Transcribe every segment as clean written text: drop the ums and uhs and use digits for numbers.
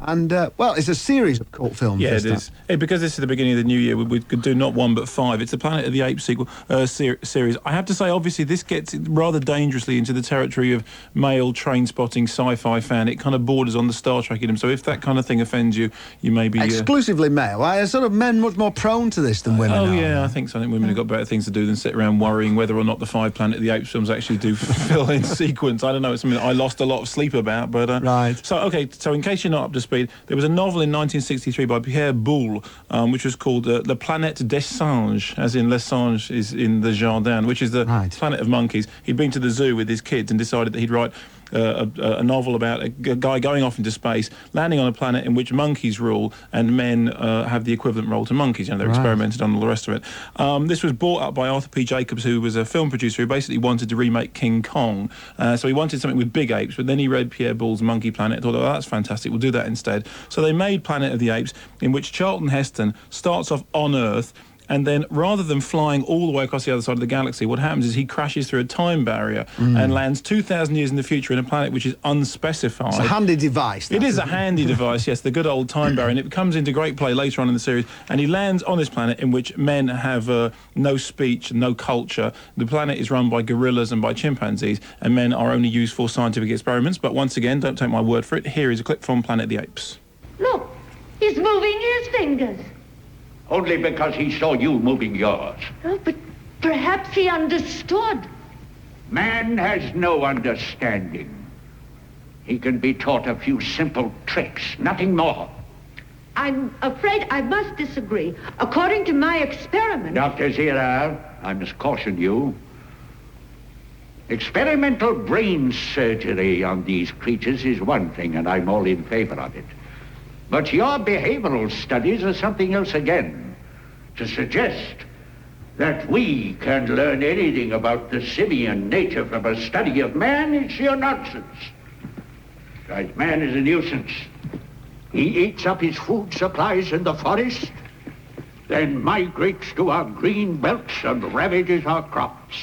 And, well, it's a series of cult films. Yeah, it is. Because this is the beginning of the new year, we could do not one but five. It's the Planet of the Apes sequel series. I have to say, obviously, this gets rather dangerously into the territory of male train-spotting sci-fi fan. It kind of borders on the Star Trek in him. So if that kind of thing offends you, you may be... Exclusively male. Are sort of men much more prone to this than women are? Yeah, I think so. I think women have got better things to do than sit around worrying whether or not the 5 Planet of the Apes films actually do fill in sequence. I don't know. It's something that I lost a lot of sleep about. But right. So in case you're not up to speed, there was a novel in 1963 by Pierre Boulle, which was called La Planète des Singes, as in Les Singes is in the Jardin, which is the planet of monkeys. He'd been to the zoo with his kids and decided that he'd write a novel about a guy going off into space, landing on a planet in which monkeys rule and men have the equivalent role to monkeys. They're experimented on, all the rest of it. This was brought up by Arthur P. Jacobs, who was a film producer who basically wanted to remake King Kong. So he wanted something with big apes, but then he read Pierre Boulle's Monkey Planet and thought, oh, that's fantastic, we'll do that instead. So they made Planet of the Apes, in which Charlton Heston starts off on Earth, and then rather than flying all the way across the other side of the galaxy, what happens is he crashes through a time barrier and lands 2,000 years in the future in a planet which is unspecified. It's a handy device. It is a handy device, yes, the good old time barrier, and it comes into great play later on in the series, and he lands on this planet in which men have no speech, no culture. The planet is run by gorillas and by chimpanzees, and men are only used for scientific experiments. But once again, don't take my word for it, here is a clip from Planet of the Apes. Look, he's moving his fingers. Only because he saw you moving yours. Oh, but perhaps he understood. Man has no understanding. He can be taught a few simple tricks, nothing more. I'm afraid I must disagree. According to my experiment... Dr. Zira, I must caution you. Experimental brain surgery on these creatures is one thing, and I'm all in favor of it. But your behavioral studies are something else again. To suggest that we can learn anything about the simian nature from a study of man is sheer nonsense. Besides, man is a nuisance. He eats up his food supplies in the forest, then migrates to our green belts and ravages our crops.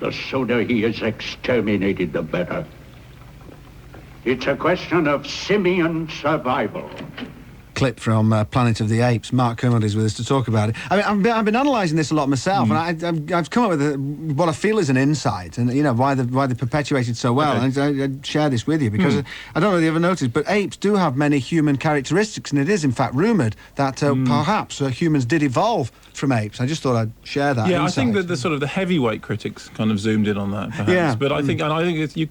The sooner he is exterminated, the better. It's a question of simian survival. Clip from Planet of the Apes. Mark Kermode is with us to talk about it. I mean, I've been analysing this a lot myself, and I've come up with what I feel is an insight, and why they perpetuated so well. Okay. And I share this with you because I don't know if you ever noticed, but apes do have many human characteristics, and it is in fact rumoured that perhaps humans did evolve from apes. I just thought I'd share that. Yeah, insight. I think that the sort of the heavyweight critics kind of zoomed in on that, perhaps. Yeah. But I think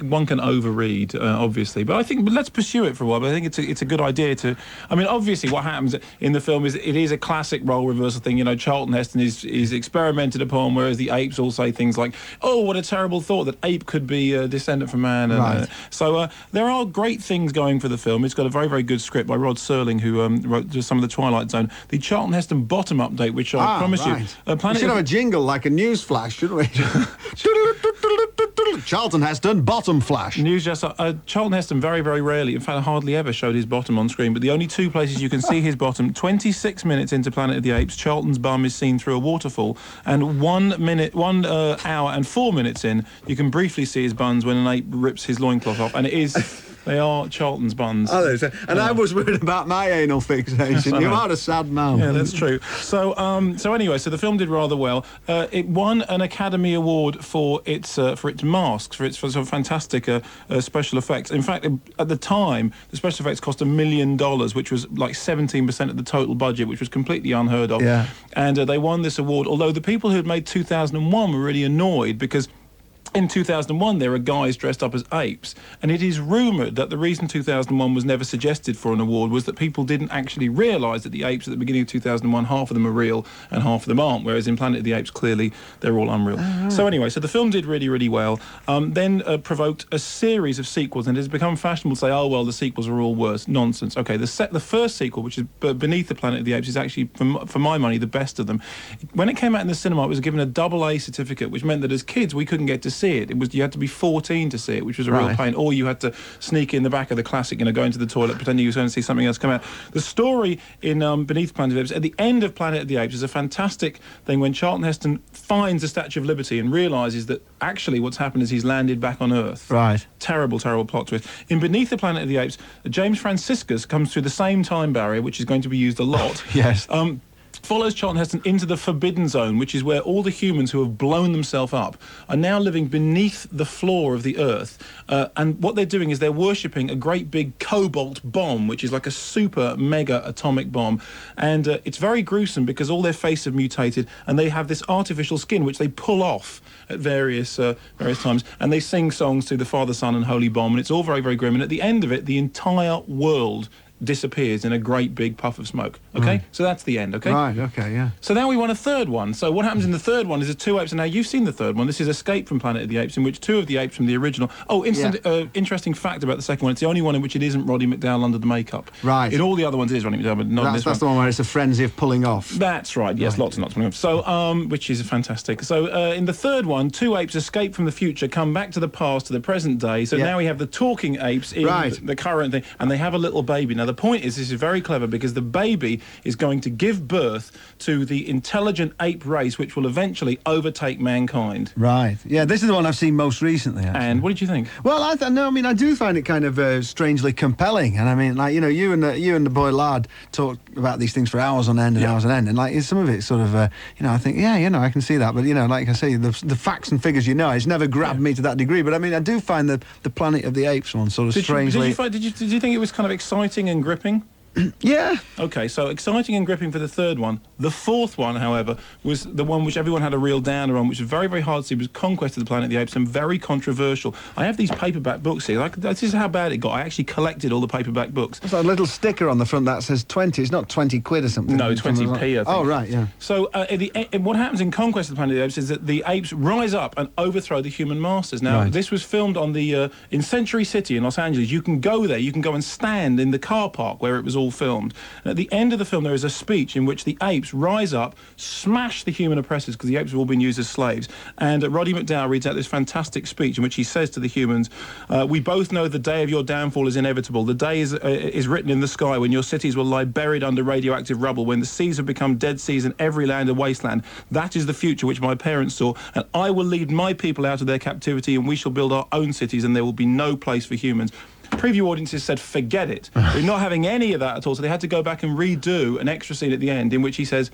one can overread, obviously. But let's pursue it for a while. But I think it's a good idea to. I mean, obviously, what happens in the film is it is a classic role reversal thing. Charlton Heston is experimented upon, whereas the apes all say things like, "Oh, what a terrible thought that ape could be a descendant from man." And, so there are great things going for the film. It's got a very, very good script by Rod Serling, who wrote some of the Twilight Zone. The Charlton Heston bottom update, which I promise you, we should have a jingle like a news flash, shouldn't we? Charlton Heston bottom flash. Charlton Heston very, very rarely, in fact, hardly ever showed his bottom on screen. But the only two places you can see his bottom: 26 minutes into Planet of the Apes, Charlton's bum is seen through a waterfall, and 1 hour and 4 minutes in, you can briefly see his buns when an ape rips his loincloth off, and it is. They are Charlton's buns. And I was worried about my anal fixation. You are a sad man. Yeah, that's true. So anyway, the film did rather well. It won an Academy Award for its masks, for sort of fantastic special effects. In fact, at the time, the special effects cost $1 million, which was like 17% of the total budget, which was completely unheard of. Yeah. And they won this award, although the people who had made 2001 were really annoyed because in 2001, there are guys dressed up as apes, and it is rumoured that the reason 2001 was never suggested for an award was that people didn't actually realise that the apes at the beginning of 2001, half of them are real and half of them aren't, whereas in Planet of the Apes, clearly, they're all unreal. So anyway, the film did really, really well, then provoked a series of sequels, and it has become fashionable to say, oh, well, the sequels are all worse. Nonsense. Okay, the first sequel, which is Beneath the Planet of the Apes, is actually, for my money, the best of them. When it came out in the cinema, it was given a AA certificate, which meant that as kids, we couldn't get to see it. You had to be 14 to see it, which was a real Right. pain. Or you had to sneak in the back of the classic, go into the toilet, pretending you were going to see something else come out. The story in Beneath Planet of the Apes, at the end of Planet of the Apes, is a fantastic thing when Charlton Heston finds the Statue of Liberty and realises that actually what's happened is he's landed back on Earth. Right. Terrible, terrible plot twist. In Beneath the Planet of the Apes, James Franciscus comes through the same time barrier, which is going to be used a lot. Yes. Follows Charlton Heston into the Forbidden Zone, which is where all the humans who have blown themselves up are now living beneath the floor of the Earth. And what they're doing is they're worshipping a great big cobalt bomb, which is like a super mega atomic bomb. And it's very gruesome because all their faces have mutated and they have this artificial skin, which they pull off at various times. And they sing songs to the Father, Son and Holy Bomb. And it's all very, very grim. And at the end of it, the entire world disappears in a great big puff of smoke. Okay? So that's the end, okay? Right, okay, yeah. So now we want a third one. So what happens in the third one is the two apes, and now you've seen the third one. This is Escape from Planet of the Apes, in which two of the apes from the original... Oh, interesting fact about the second one, it's the only one in which it isn't Roddy McDowall under the makeup. Right. In all the other ones it is Roddy McDowall, but not in this one. That's the one where it's a frenzy of pulling off. That's right, yes, lots and lots of pulling off. So, which is fantastic. So, in the third one, two apes escape from the future, come back to the past, to the present day. So now we have the talking apes in the current thing, and they have a little baby. Now, the point is, this is very clever because the baby is going to give birth to the intelligent ape race, which will eventually overtake mankind. Right. Yeah, this is the one I've seen most recently, actually. And what did you think? Well, I do find it kind of strangely compelling. And I mean, like, you and the boy lad talk about these things for hours on end and hours on end. And like, some of it sort of, I think, I can see that. But, like I say, the facts and figures, it's never grabbed me to that degree. But I mean, I do find the Planet of the Apes one sort of strangely... Did you think it was kind of exciting and gripping? Yeah. Okay, so exciting and gripping for the third one. The fourth one, however, was the one which everyone had a real downer on, which was very, very hard to see. It was Conquest of the Planet of the Apes and very controversial. I have these paperback books here. This is how bad it got. I actually collected all the paperback books. There's a little sticker on the front that says 20. It's not 20 quid or something. No, 20p, I think. Oh, right, yeah. So what happens in Conquest of the Planet of the Apes is that the apes rise up and overthrow the human masters. Now, this was filmed on in Century City in Los Angeles. You can go there. You can go and stand in the car park where it was all filmed. And at the end of the film, there is a speech in which the apes rise up, smash the human oppressors, because the apes have all been used as slaves. And Roddy McDowall reads out this fantastic speech in which he says to the humans, we both know the day of your downfall is inevitable. The day is written in the sky when your cities will lie buried under radioactive rubble, when the seas have become dead seas and every land a wasteland. That is the future which my parents saw, and I will lead my people out of their captivity, and we shall build our own cities, and there will be no place for humans. Preview audiences said, forget it. We're not having any of that at all. So they had to go back and redo an extra scene at the end in which he says,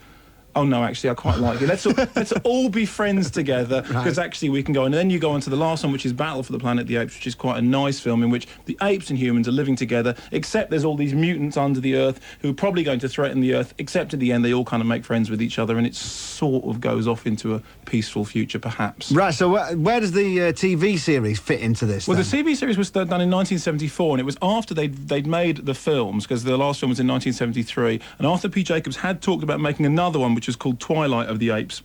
oh, no, actually, I quite like it. Let's all be friends together, because actually we can go. And then you go on to the last one, which is Battle for the Planet of the Apes, which is quite a nice film in which the apes and humans are living together, except there's all these mutants under the Earth who are probably going to threaten the Earth, except at the end they all kind of make friends with each other, and it sort of goes off into a peaceful future, perhaps. Right, so where does the TV series fit into this, Well, then? the TV series was done in 1974, and it was after they'd made the films, because the last film was in 1973, and after P. Jacobs had talked about making another one, which was called Twilight of the Apes,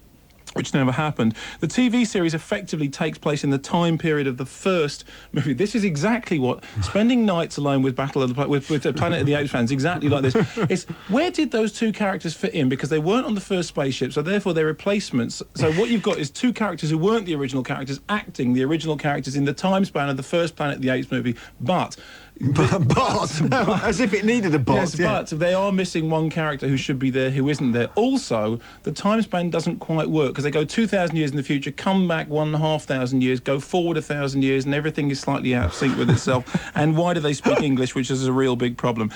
which never happened. The TV series effectively takes place in the time period of the first movie. This is exactly what spending nights alone with with the Planet of the Apes fans, exactly like this. It's where did those two characters fit in? Because they weren't on the first spaceship, so therefore they're replacements. So what you've got is two characters who weren't the original characters acting the original characters in the time span of the first Planet of the Apes movie, but as if it needed a bot. Yes, but they are missing one character who should be there, who isn't there. Also, the time span doesn't quite work, because they go 2,000 years in the future, come back 1,500 years, go forward 1,000 years, and everything is slightly out of sync with itself. And why do they speak English, which is a real big problem?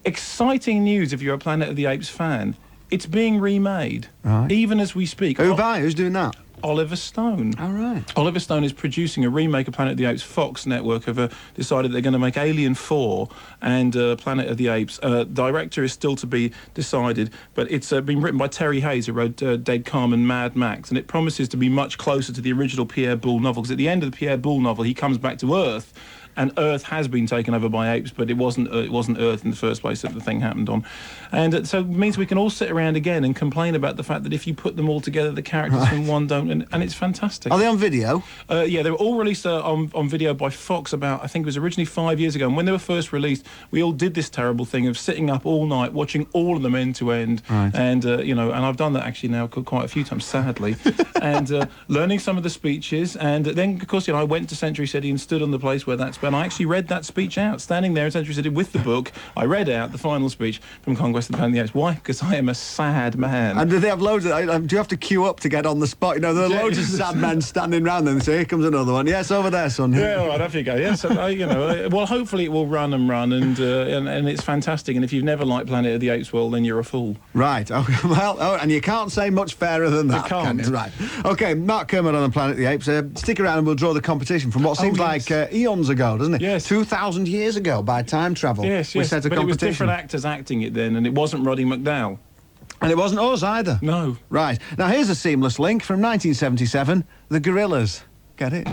Exciting news if you're a Planet of the Apes fan. It's being remade, even as we speak. Who's doing that? Oliver Stone. All right. Oliver Stone is producing a remake of Planet of the Apes. Fox Network have decided they're going to make Alien 4 and Planet of the Apes. Director is still to be decided, but it's been written by Terry Hayes, who wrote Dead Calm and Mad Max, and it promises to be much closer to the original Pierre Boulle novel, because at the end of the Pierre Boulle novel, he comes back to Earth and Earth has been taken over by apes, but it wasn't Earth in the first place that the thing happened on. And so it means we can all sit around again and complain about the fact that if you put them all together, the characters from one don't, and it's fantastic. Are they on video? Yeah, they were all released on video by Fox about, I think it was originally 5 years ago. And when they were first released, we all did this terrible thing of sitting up all night watching all of them end to end. Right. And, you know, and I've done that actually now quite a few times, sadly. And learning some of the speeches. And then, of course, you know, I went to Century City and stood on the place where that's been. I actually read that speech out, standing there in Century City with the book. I read out the final speech from Conquest of the Planet of the Apes. Why? Because I am a sad man. And do they have loads of... do you have to queue up to get on the spot? You know, there are loads of sad men standing around them and say, here comes another one. Yes, over there, son. Yeah, all right, off you go. Yes, you know, well, hopefully it will run, and it's fantastic. And if you've never liked Planet of the Apes, well, then you're a fool. Right. Okay, well, and you can't say much fairer than that. I can't. Can you? Right. Okay, Mark Kermode on the Planet of the Apes. Stick around and we'll draw the competition from what seems like eons ago, doesn't it? Yes. 2,000 years ago by time travel. Yes, we set a but it was competition. different actors acting it then, and it wasn't Roddy McDowall. And it wasn't us either. No. Right. Now, here's a seamless link from 1977, The Gorillas. Get it?